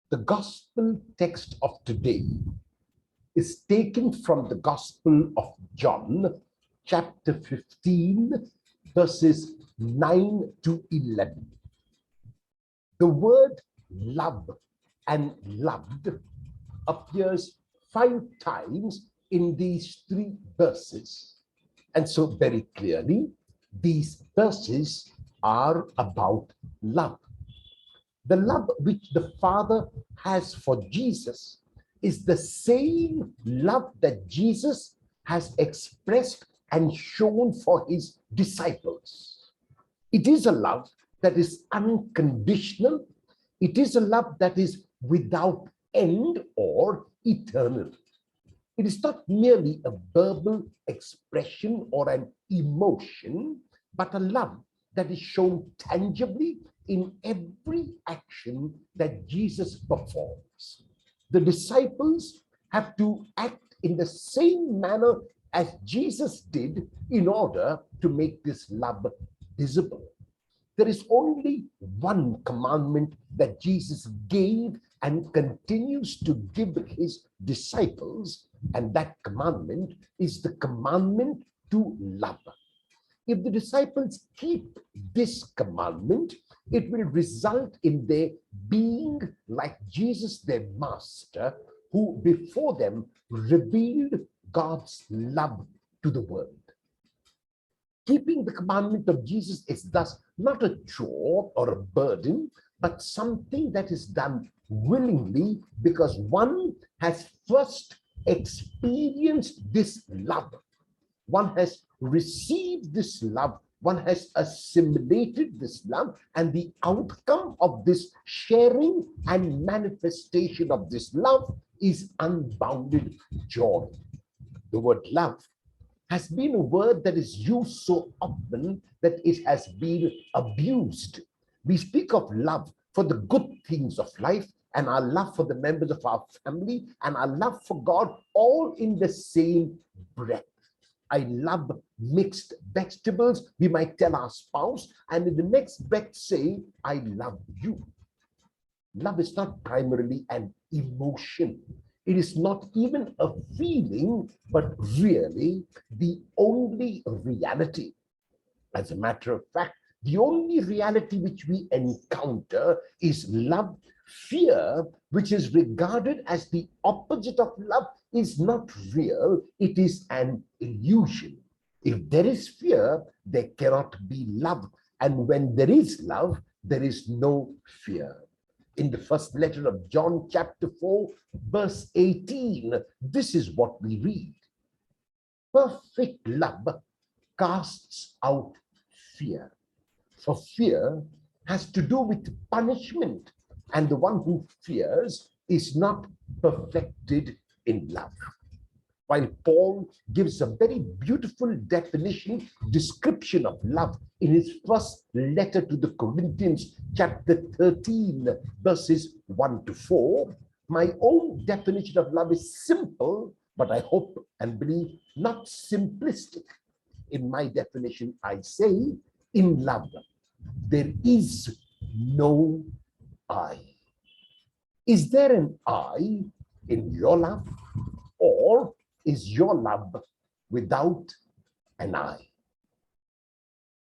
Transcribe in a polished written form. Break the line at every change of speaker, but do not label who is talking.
The gospel text of today is taken from the Gospel of John, chapter 15, verses 9 to 11. The word love and loved appears 5 times in these 3 verses. And so very clearly, these verses are about love. The love which the Father has for Jesus is the same love that Jesus has expressed and shown for his disciples. It is a love that is unconditional. It is a love that is without end or eternal. It is not merely a verbal expression or an emotion, but a love that is shown tangibly in every action that Jesus performs. The disciples have to act in the same manner as Jesus did in order to make this love visible. There is only one commandment that Jesus gave and continues to give his disciples, and that commandment is the commandment to love. If the disciples keep this commandment, it will result in their being like Jesus, their master, who before them revealed God's love to the world. Keeping the commandment of Jesus is thus not a chore or a burden, but something that is done willingly because one has first experienced this love. One has received this love, one has assimilated this love, and the outcome of this sharing and manifestation of this love is unbounded joy. The word love has been a word that is used so often that it has been abused. We speak of love for the good things of life and our love for the members of our family and our love for God, all in the same breath. I love mixed vegetables, we might tell our spouse, and in the next breath say, I love you. Love is not primarily an emotion. It is not even a feeling, but really the only reality. As a matter of fact, the only reality which we encounter is love. Fear, which is regarded as the opposite of love, is not real. It is an illusion. If there is fear, there cannot be love. And when there is love, there is no fear. In the first letter of John, chapter 4, verse 18, this is what we read. Perfect love casts out fear. For fear has to do with punishment, and the one who fears is not perfected in love. While Paul gives a very beautiful definition, description of love in his first letter to the Corinthians, chapter 13, verses 1 to 4, my own definition of love is simple, but I hope and believe not simplistic. In my definition, I say, in love, there is no I. Is there an I in your love? Or is your love without an I?